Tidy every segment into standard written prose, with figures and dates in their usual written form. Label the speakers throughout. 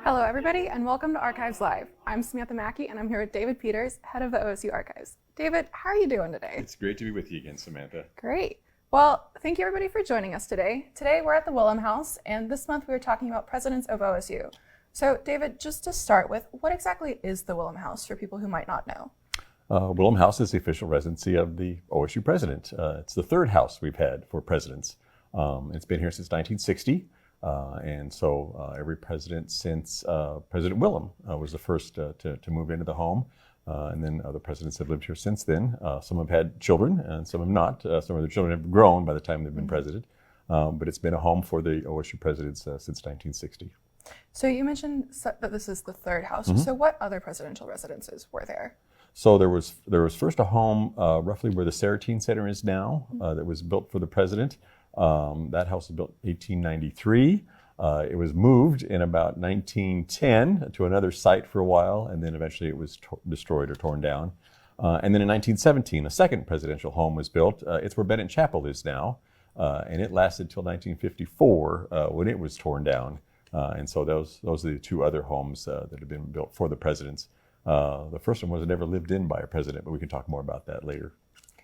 Speaker 1: Hello, everybody, and welcome to Archives Live. I'm Samantha Mackey, and I'm here with David Peters, head of the OSU Archives. David, how are you doing today?
Speaker 2: It's great to be with you again, Samantha.
Speaker 1: Great. Well, thank you, everybody, for joining us today. Today, we're at the Willham House, and this month, we were talking about presidents of OSU. So, David, just to start with, what exactly is the Willham House for people who might not know?
Speaker 2: Willham House is the official residency of the OSU president. It's the third house we've had for presidents. It's been here since 1960. And so every president since President Willham was the first to move into the home. And then other presidents have lived here since then. Some have had children and some have not. Some of their children have grown by the time they've been president. But it's been a home for the OSU presidents since 1960.
Speaker 1: So you mentioned that this is the third house. So what other presidential residences were there?
Speaker 2: So there was first a home roughly where the Saratine Center is now that was built for the president. That house was built in 1893. It was moved in about 1910 to another site for a while, and then eventually it was destroyed or torn down. And then in 1917, a second presidential home was built. It's where Bennett Chapel is now, and it lasted till 1954 when it was torn down. And so those are the two other homes that have been built for the presidents. The first one was never lived in by a president, but we can talk more about that later.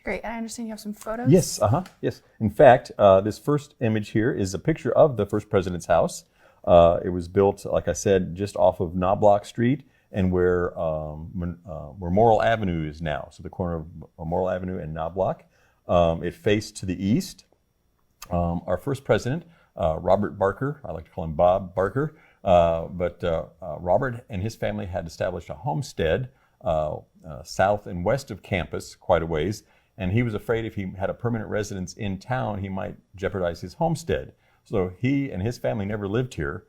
Speaker 1: Great, and I understand you have some photos?
Speaker 2: Yes, yes. In fact, this first image here is a picture of the first president's house. It was built, like I said, just off of Knobloch Street and where Morrill Avenue is now. So the corner of Morrill Avenue and Knobloch. It faced to the east. Our first president, Robert Barker, I like to call him Bob Barker, but Robert and his family had established a homestead south and west of campus quite a ways. And he was afraid if he had a permanent residence in town, he might jeopardize his homestead. So he and his family never lived here.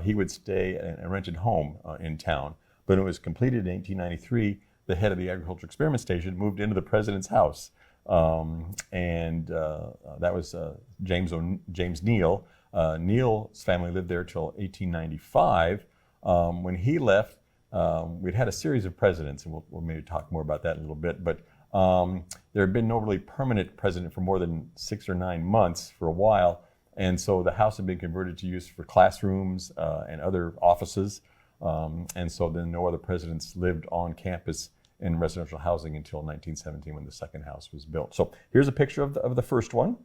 Speaker 2: He would stay in a rented home in town. But when it was completed in 1893, the head of the Agricultural Experiment Station moved into the president's house. And that was James Neal. Neal's family lived there till 1895. When he left, we'd had a series of presidents, and we'll maybe talk more about that in a little bit. But there had been no really permanent president for more than 6 or 9 months for a while, and so the house had been converted to use for classrooms and other offices, and so then no other presidents lived on campus in residential housing until 1917 when the second house was built. So here's a picture of the first one.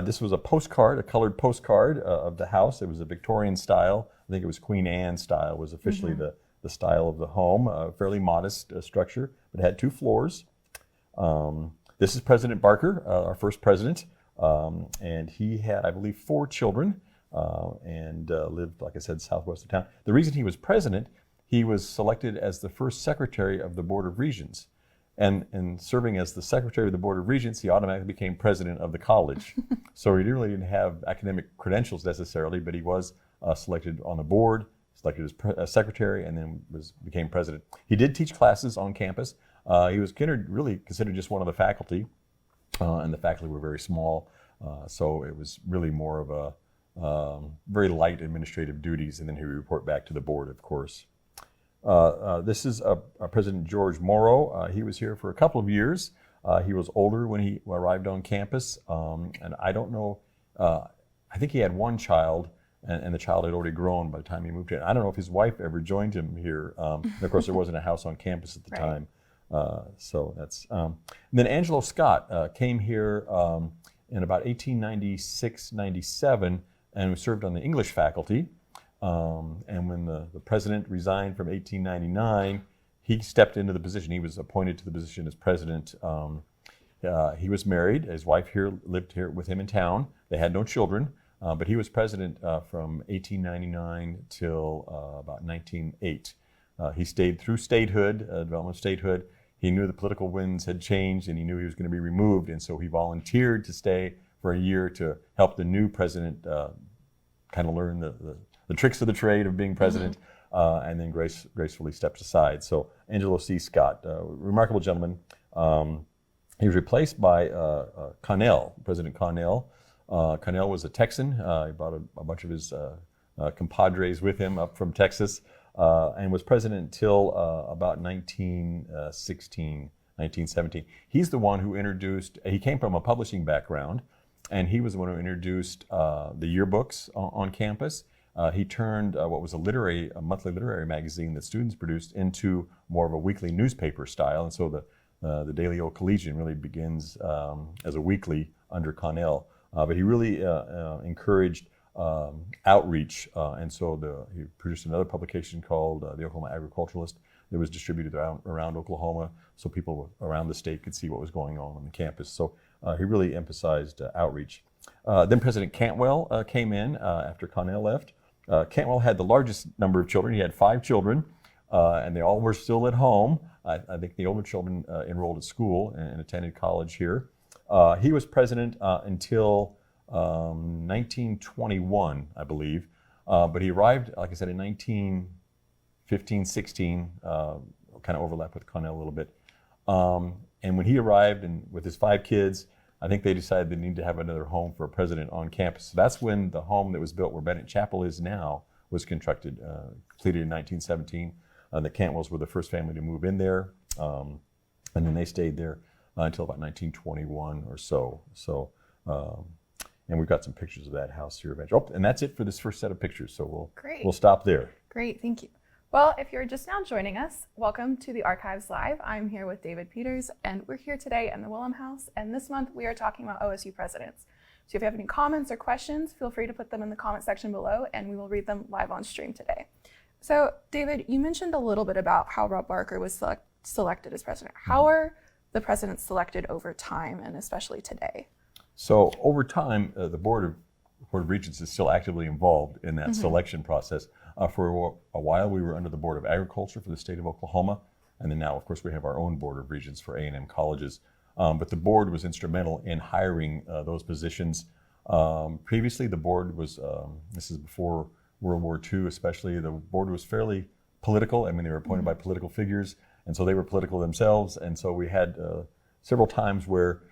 Speaker 2: This was a postcard, a colored postcard of the house. It was a Victorian style. I think it was Queen Anne style was officially the style of the home, a fairly modest structure, but it had 2 floors. This is President Barker, our first president, and he had, I believe, 4 children and lived, like I said, southwest of town. The reason he was president, he was selected as the first secretary of the Board of Regents. And serving as the secretary of the Board of Regents, he automatically became president of the college. So he really didn't have academic credentials necessarily, but he was selected on the board, selected as secretary, and then became president. He did teach classes on campus. He was really considered just one of the faculty, and the faculty were very small, so it was really more of a very light administrative duties, and then he would report back to the board, of course. This is President George Morrow. He was here for a couple of years. He was older when he arrived on campus, and I don't know, I think he had 1 child, and the child had already grown by the time he moved in. I don't know if his wife ever joined him here. And of course, there wasn't a house on campus at the time. So that's. And then Angelo Scott came here in about 1896, 97, and served on the English faculty. And when the president resigned from 1899, he stepped into the position. He was appointed to the position as president. He was married. His wife lived here with him in town. They had no children. But he was president from 1899 till about 1908. He stayed through statehood, development of statehood. He knew the political winds had changed and he knew he was going to be removed. And so he volunteered to stay for a year to help the new president kind of learn the tricks of the trade of being president, and then gracefully stepped aside. So Angelo C. Scott, remarkable gentleman. He was replaced by Connell, President Connell. Connell was a Texan. He brought a bunch of his compadres with him up from Texas, and was president until about 1916, 1917. He's the one who introduced, he came from a publishing background, and he was the one who introduced the yearbooks on campus. he turned what was a monthly literary magazine that students produced into more of a weekly newspaper style. And so the Daily Oak Collegian really begins as a weekly under Connell. But he really encouraged outreach, and so he produced another publication called the Oklahoma Agriculturalist that was distributed around Oklahoma, so people around the state could see what was going on the campus. So he really emphasized outreach. Then President Cantwell came in after Connell left. Cantwell had the largest number of children. He had 5 children, and they all were still at home. I think the older children enrolled at school and attended college here. He was president until 1921, I believe, but he arrived, like I said, in 1915, 16, kind of overlap with Connell a little bit. And when he arrived and with his 5 kids, I think they decided they need to have another home for a president on campus. So that's when the home that was built where Bennett Chapel is now was constructed, completed in 1917. The Cantwells were the first family to move in there, and then they stayed there until about 1921 or so. And we've got some pictures of that house here eventually. Oh, and that's it for this first set of pictures. So we'll stop there.
Speaker 1: Great, thank you. Well, if you're just now joining us, welcome to the Archives Live. I'm here with David Peters, and we're here today in the Willham House. And this month we are talking about OSU presidents. So if you have any comments or questions, feel free to put them in the comment section below, and we will read them live on stream today. So David, you mentioned a little bit about how Rob Barker was selected as president. How are the presidents selected over time, and especially today?
Speaker 2: So over time, the Board of Regents is still actively involved in that selection process. For a while, we were under the Board of Agriculture for the state of Oklahoma, and then now, of course, we have our own Board of Regents for A&M colleges. But the board was instrumental in hiring those positions. Previously, the board was, this is before World War II especially, the board was fairly political. I mean, they were appointed by political figures, and so they were political themselves. And so we had several times where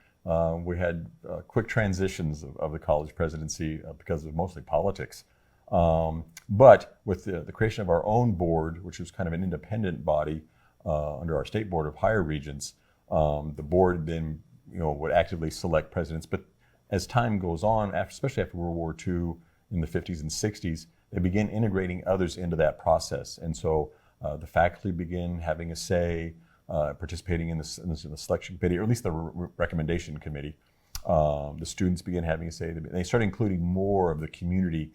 Speaker 2: we had quick transitions of the college presidency because it was mostly politics. But with the creation of our own board, which was kind of an independent body under our state board of higher regents, the board then would actively select presidents. But as time goes on, especially after World War II in the 50s and 60s, they began integrating others into that process. And so the faculty began having a say, participating in the selection committee, or at least the recommendation committee. The students began having a say. They started including more of the community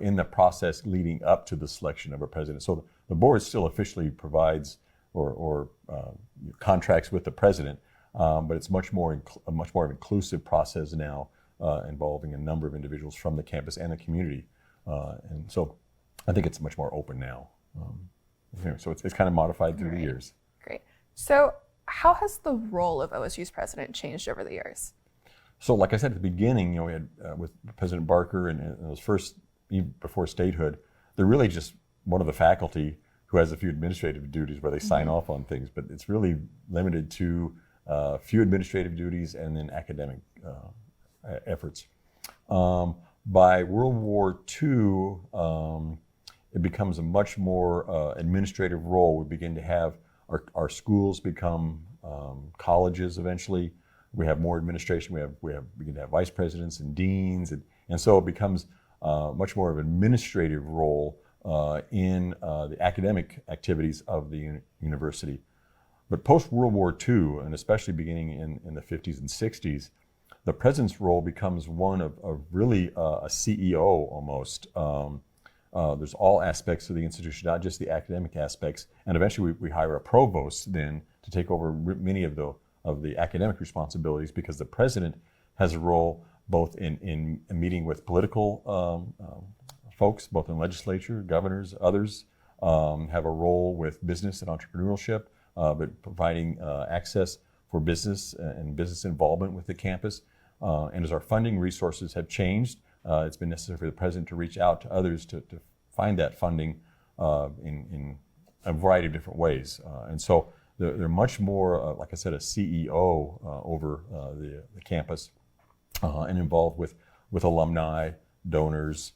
Speaker 2: in the process leading up to the selection of a president. So the board still officially provides or contracts with the president, but it's much more of an inclusive process now, involving a number of individuals from the campus and the community. And so I think it's much more open now. So it's kind of modified through the years.
Speaker 1: Great. So how has the role of OSU's president changed over the years?
Speaker 2: So like I said at the beginning, we had with President Barker and those first, even before statehood, they're really just one of the faculty who has a few administrative duties where they sign off on things, but it's really limited to a few administrative duties and then academic efforts. By World War II, it becomes a much more administrative role. We begin to have our schools become colleges eventually. We have more administration. We begin to have vice presidents and deans, and so it becomes much more of an administrative role in the academic activities of the university. But post-World War II, and especially beginning in the 50s and 60s, the president's role becomes one of really a CEO almost. There's all aspects of the institution, not just the academic aspects, and eventually we hire a provost then to take over many of the academic responsibilities, because the president has a role both in meeting with political folks, both in legislature, governors, others, have a role with business and entrepreneurship, but providing access for business and business involvement with the campus. And as our funding resources have changed, it's been necessary for the president to reach out to others to find that funding in a variety of different ways. And so they're much more, like I said, a CEO over the campus, and involved with alumni, donors,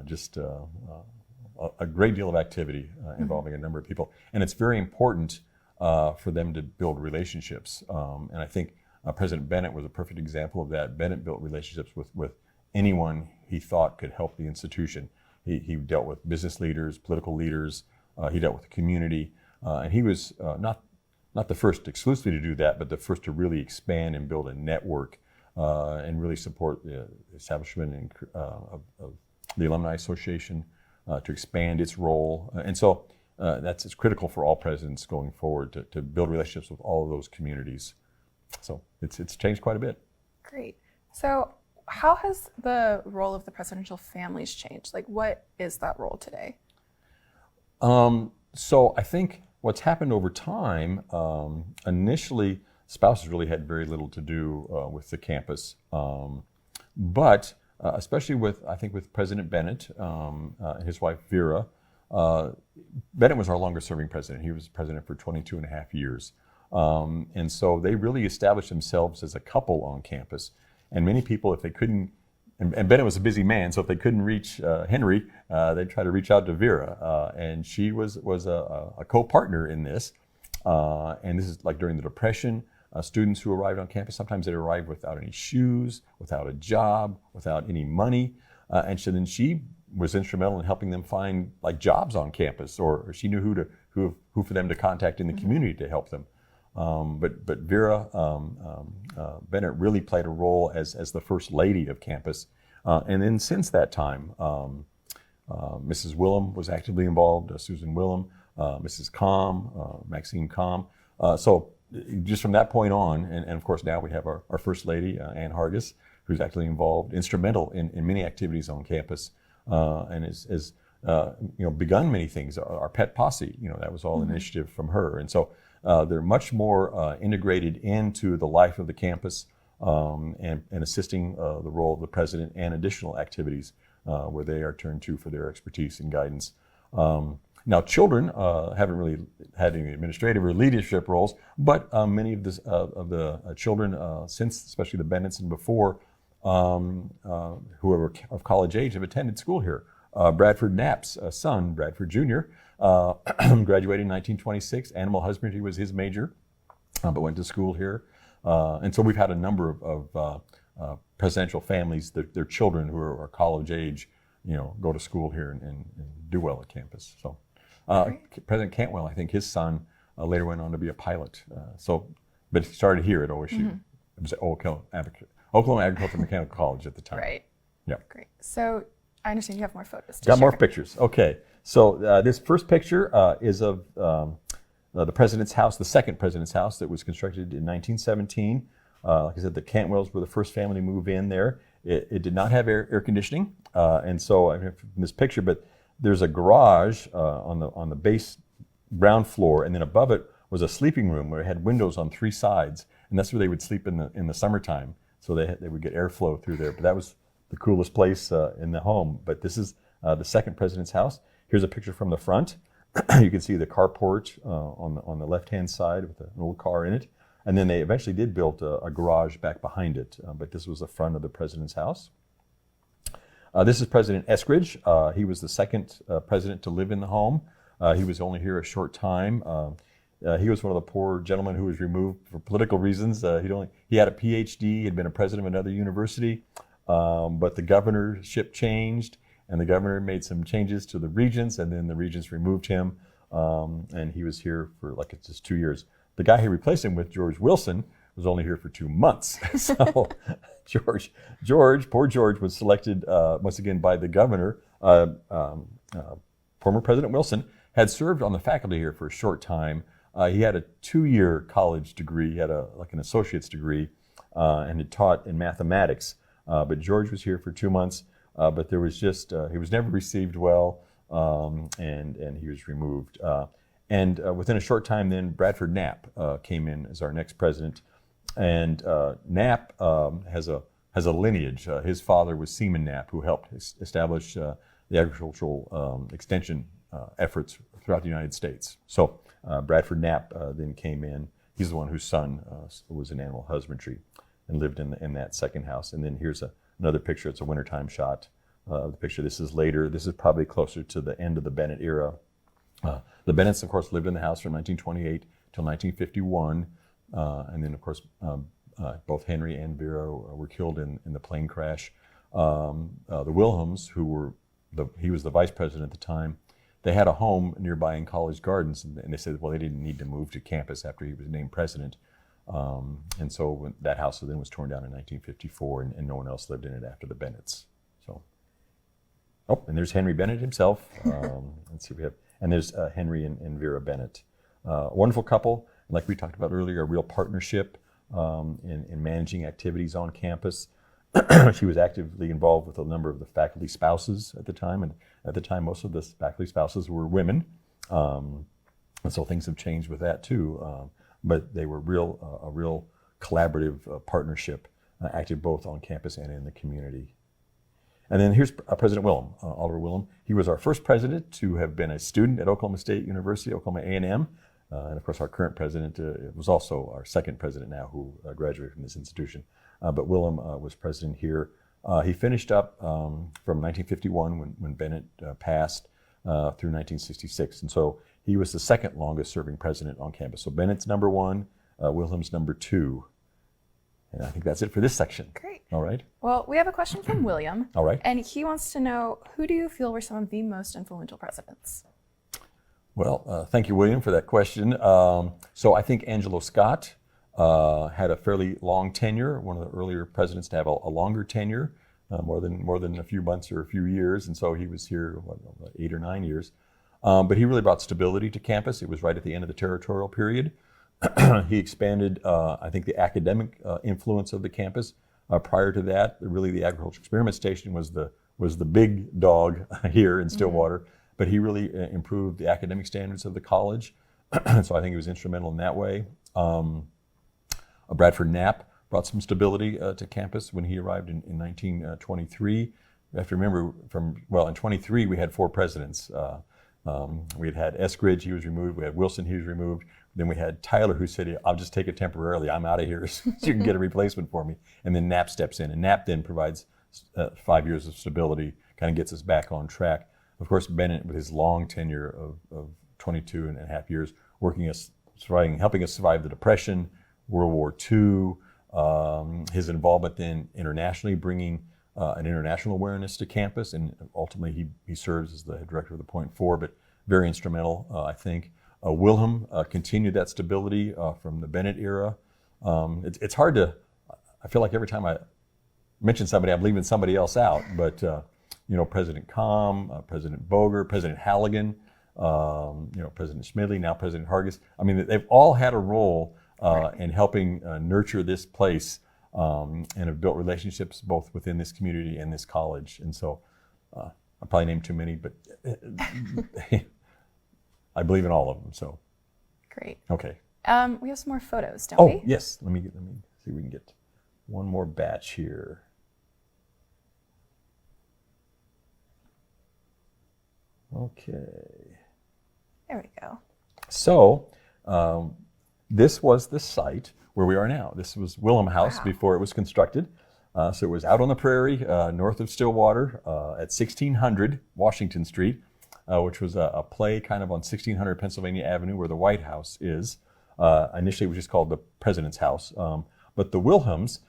Speaker 2: just a great deal of activity involving a number of people. And it's very important for them to build relationships. And I think President Bennett was a perfect example of that. Bennett built relationships with anyone he thought could help the institution. He dealt with business leaders, political leaders. He dealt with the community, and he was not the first exclusively to do that, but the first to really expand and build a network and really support the establishment of the Alumni Association to expand its role. And so it's critical for all presidents going forward to build relationships with all of those communities. So it's changed quite a bit.
Speaker 1: Great. So how has the role of the presidential families changed? Like, what is that role today?
Speaker 2: So I think what's happened over time, initially spouses really had very little to do with the campus, but especially with President Bennett and his wife Vera. Bennett was our longest serving president. He was president for 22 and a half years. And so they really established themselves as a couple on campus. And many people, if they couldn't, and Bennett was a busy man, so if they couldn't reach Henry, they'd try to reach out to Vera. And she was a co-partner in this. And this is like during the Depression. Students who arrived on campus, sometimes they arrived without any shoes, without a job, without any money. And so then she was instrumental in helping them find like jobs on campus, or she knew who for them to contact in the community to help them. But Vera Bennett really played a role as the first lady of campus. And then since that time, Mrs. Willham was actively involved, Susan Willham, Mrs. Com, Maxine Com. So just from that point on, and of course now we have our First Lady, Ann Hargis, who's actively involved, instrumental in many activities on campus, and has begun many things. Our pet posse, that was all initiative from her. And so they're much more integrated into the life of the campus and assisting the role of the president and additional activities where they are turned to for their expertise and guidance. Now, children haven't really had any administrative or leadership roles, but many of the children since, especially the Bennetts and before, who are of college age, have attended school here. Bradford Knapp's son, Bradford Jr., graduated in 1926. Animal husbandry was his major, but went to school here. And so we've had a number of presidential families, their children who are college age, go to school here and do well at campus. So President Cantwell, I think his son later went on to be a pilot. But he started here at OSU. It was at Oklahoma Agricultural Mechanical College at the time.
Speaker 1: Right.
Speaker 2: Yeah.
Speaker 1: Great. So I understand you have more photos to
Speaker 2: Got
Speaker 1: share.
Speaker 2: more pictures. Okay. So this first picture is of the president's house, the second president's house that was constructed in 1917. Like I said, the Cantwells were the first family to move in there. It did not have air conditioning, and so I mean, from this picture, but there's a garage on the base ground floor, and then above it was a sleeping room where it had windows on three sides, and that's where they would sleep in the summertime. So they would get airflow through there. But that was the coolest place in the home. But this is the second president's house. Here's a picture from the front. You can see the carport on the left-hand side with an old car in it. And then they eventually did build a garage back behind it. But this was the front of the president's house. This is President Eskridge. He was the second president to live in the home. He was only here a short time. He was one of the poor gentlemen who was removed for political reasons. He had a PhD, had been a president of another university, but the governorship changed, and the governor made some changes to the regents, and then the regents removed him, and he was here for just 2 years. The guy who replaced him with George Wilson was only here for 2 months. So poor George was selected once again by the governor. Former President Wilson had served on the faculty here for a short time. He had a 2-year college degree. He had an associate's degree and had taught in mathematics. But George was here for 2 months. But there was he was never received well, and he was removed. And within a short time, then Bradford Knapp came in as our next president. And Knapp has a lineage. His father was Seaman Knapp, who helped establish the agricultural extension efforts throughout the United States. So Bradford Knapp then came in. He's the one whose son was in animal husbandry and lived in that second house. And then here's another picture. It's a wintertime shot of the picture. This is later. This is probably closer to the end of the Bennett era. The Bennetts, of course, lived in the house from 1928 till 1951. And then, of course, both Henry and Vera were killed in the plane crash. The Willhams, who were he was the vice president at the time. They had a home nearby in College Gardens, and they said, well, they didn't need to move to campus after he was named president. And so when that house then was torn down in 1954, and no one else lived in it after the Bennetts. So, oh, and there's Henry Bennett himself. Let's see, and there's Henry and Vera Bennett. Wonderful couple, like we talked about earlier, a real partnership in managing activities on campus. She was actively involved with a number of the faculty spouses at the time, and at the time most of the faculty spouses were women. And so things have changed with that too. But they were a real collaborative partnership, active both on campus and in the community. And then here's President Willham, Oliver Willham. He was our first president to have been a student at Oklahoma State University, Oklahoma A&M. And of course, our current president was also our second president now who graduated from this institution. But Willham was president here. He finished up from 1951 when Bennett passed through 1966. And so he was the second longest serving president on campus. So Bennett's number one, Willham's number two. And I think that's it for this section.
Speaker 1: Great.
Speaker 2: All right.
Speaker 1: Well, we have a question from William.
Speaker 2: All right.
Speaker 1: And he wants to know, who do you feel were some of the most influential presidents?
Speaker 2: Well, thank you, William, for that question. So I think Angelo Scott had a fairly long tenure, one of the earlier presidents to have a longer tenure, more than a few months or a few years. And so he was here, 8 or 9 years. But he really brought stability to campus. It was right at the end of the territorial period. He expanded, I think, the academic influence of the campus. Prior to that, really the Agricultural Experiment Station was the big dog here in Stillwater. Mm-hmm. But he really improved the academic standards of the college. So I think he was instrumental in that way. Bradford Knapp brought some stability to campus when he arrived in 1923. You have to remember, in 23 we had 4 presidents. We had Eskridge, he was removed. We had Wilson, he was removed. Then we had Tyler, who said, I'll just take it temporarily. I'm out of here so you can get a replacement for me. And then Knapp steps in. And Knapp then provides 5 years of stability, kind of gets us back on track. Of course, Bennett, with his long tenure of 22 and a half years, helping us survive the Depression, World War II, his involvement then internationally, bringing an international awareness to campus, and ultimately he serves as the head director of the Point Four, but very instrumental, I think. Willham continued that stability from the Bennett era. It's hard to, I feel like every time I mention somebody, I'm leaving somebody else out, but President Comm, President Boger, President Halligan, President Schmidley, now President Hargis. I mean, they've all had a role in helping nurture this place and have built relationships both within this community and this college. And so I probably named too many, but I believe in all of them. So
Speaker 1: great.
Speaker 2: Okay.
Speaker 1: We have some more photos, don't we?
Speaker 2: Oh, yes. Let me see if we can get one more batch here. Okay.
Speaker 1: There we go.
Speaker 2: So this was the site where we are now. This was Willham House before it was constructed. So it was out on the prairie north of Stillwater at 1600 Washington Street, which was a play kind of on 1600 Pennsylvania Avenue where the White House is. Initially it was just called the President's House. But the Willhams,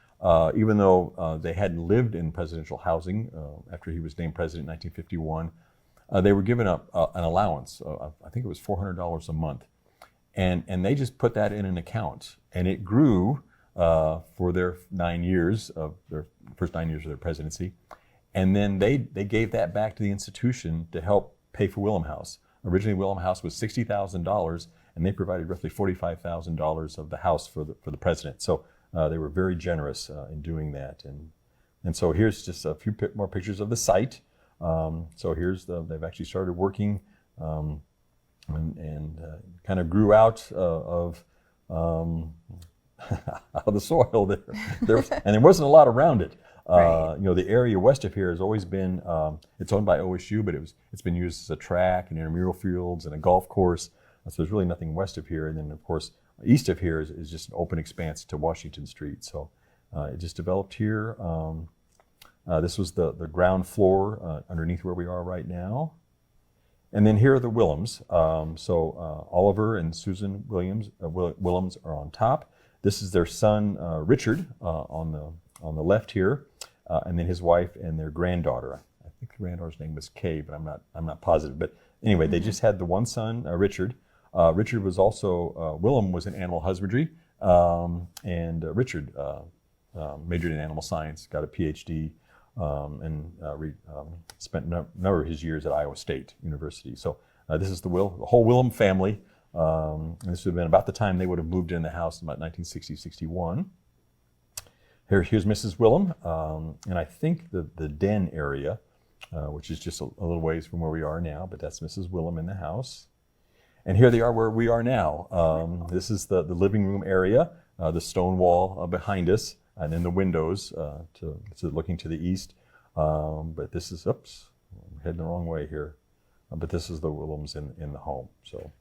Speaker 2: even though they hadn't lived in presidential housing after he was named president in 1951, they were given an allowance. I think it was $400 a month. And they just put that in an account. And it grew for their first 9 years of their presidency. And then they gave that back to the institution to help pay for Willham House. Originally, Willham House was $60,000, and they provided roughly $45,000 of the house for the president. So they were very generous in doing that. And so here's just a few more pictures of the site. So they've actually started working and kind of grew out of the soil there. And there wasn't a lot around it. Right. The area west of here has always been, it's owned by OSU, but it's been used as a track and intramural fields and a golf course. So there's really nothing west of here. And then, of course, east of here is just an open expanse to Washington Street. So it just developed here. This was the ground floor underneath where we are right now. And then here are the Willhams. Oliver and Susan Willhams are on top. This is their son, Richard, on the left here, and then his wife and their granddaughter. think the granddaughter's name was Kay, but I'm not positive. But anyway, they just had the one son, Richard. Richard was also Willham was in animal husbandry, and Richard majored in animal science, got a PhD, and spent a number of his years at Iowa State University. So this is the whole Willham family. And this would have been about the time they would have moved in the house in about 1960-61. Here's Mrs. Willham, and I think the den area, which is just a little ways from where we are now, but that's Mrs. Willham in the house. And here they are where we are now. This is the living room area, the stone wall behind us, and then the windows to looking to the east. But this is, oops, I'm heading the wrong way here. But this is the Willhams in the home. So.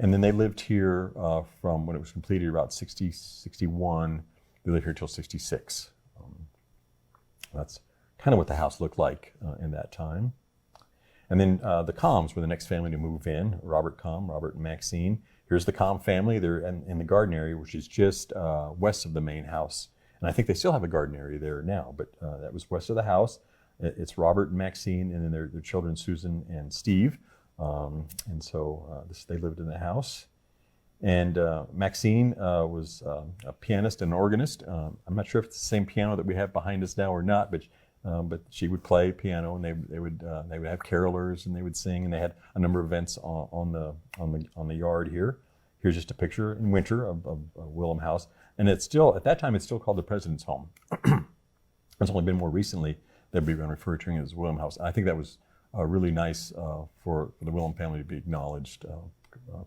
Speaker 2: And then they lived here from when it was completed about 61. They lived here until 66. That's kind of what the house looked like in that time. And then the Combs were the next family to move in. Robert and Maxine. Here's the Comb family. They're in the garden area, which is just west of the main house. And I think they still have a garden area there now, but that was west of the house. It's Robert and Maxine, and then their children, Susan and Steve. And so they lived in the house. And Maxine was a pianist and an organist. I'm not sure if it's the same piano that we have behind us now or not, but she would play piano, and they would have carolers, and they would sing, and they had a number of events on the yard here. Here's just a picture in winter of Willham House, and it's still at that time it's still called the President's Home. It's only been more recently that we've been referring to it as Willham House. I think that was really nice for the Willham family to be acknowledged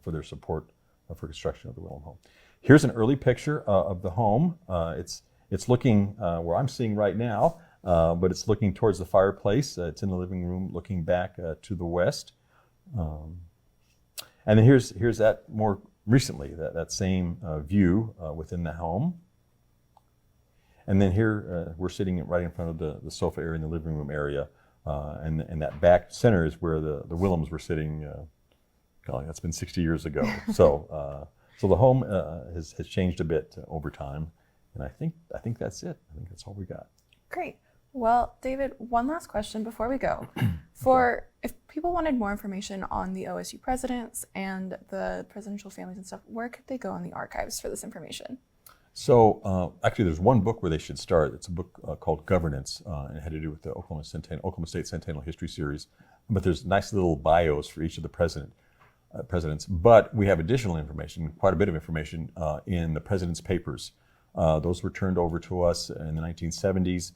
Speaker 2: for their support for construction of the Willham home. Here's an early picture of the home. It's looking where I'm seeing right now, but it's looking towards the fireplace. It's in the living room, looking back to the west. And then here's that more recently, that same view within the home. And then here we're sitting right in front of the sofa area in the living room area. And that back center is where the Willhams were sitting. Golly, that's been 60 years ago. So the home has changed a bit over time, and I think that's it. I think that's all we got.
Speaker 1: Great. Well, David, one last question before we go. If people wanted more information on the OSU presidents and the presidential families and stuff, where could they go in the archives for this information?
Speaker 2: So actually, there's one book where they should start. It's a book called Governance, and it had to do with the Oklahoma State Centennial History Series. But there's nice little bios for each of the presidents. But we have additional information, quite a bit of information, in the president's papers. Those were turned over to us in the 1970s.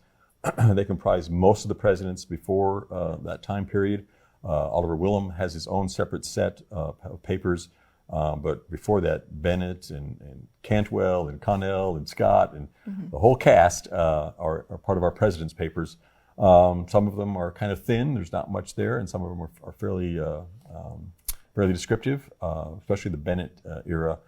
Speaker 2: They comprise most of the presidents before that time period. Oliver Willham has his own separate set of papers. But before that, Bennett and Cantwell and Connell and Scott and the whole cast are part of our president's papers. Some of them are kind of thin. There's not much there, and some of them are fairly descriptive, especially the Bennett era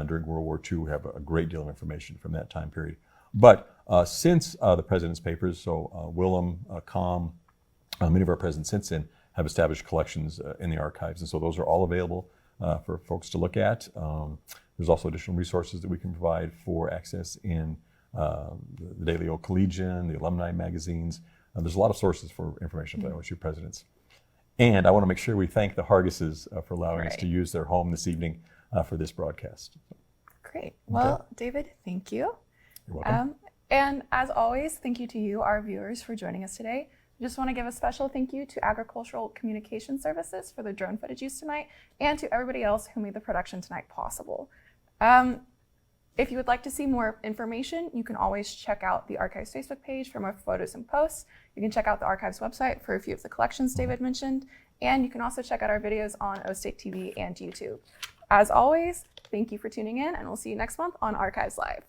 Speaker 2: during World War II. We have a great deal of information from that time period. But since the president's papers, so Willham, Comm, many of our presidents since then have established collections in the archives, and so those are all available for folks to look at. There's also additional resources that we can provide for access in the Daily Oak Collegian, the alumni magazines. There's a lot of sources for information for the OSU presidents. And I want to make sure we thank the Hargises for allowing us to use their home this evening for this broadcast.
Speaker 1: Great. Well, David, thank you.
Speaker 2: You're welcome.
Speaker 1: And as always, thank you to you, our viewers, for joining us today. I just want to give a special thank you to Agricultural Communication Services for the drone footage used tonight, and to everybody else who made the production tonight possible. If you would like to see more information, you can always check out the Archives Facebook page for more photos and posts. You can check out the Archives website for a few of the collections David mentioned, and you can also check out our videos on OState TV and YouTube. As always, thank you for tuning in, and we'll see you next month on Archives Live.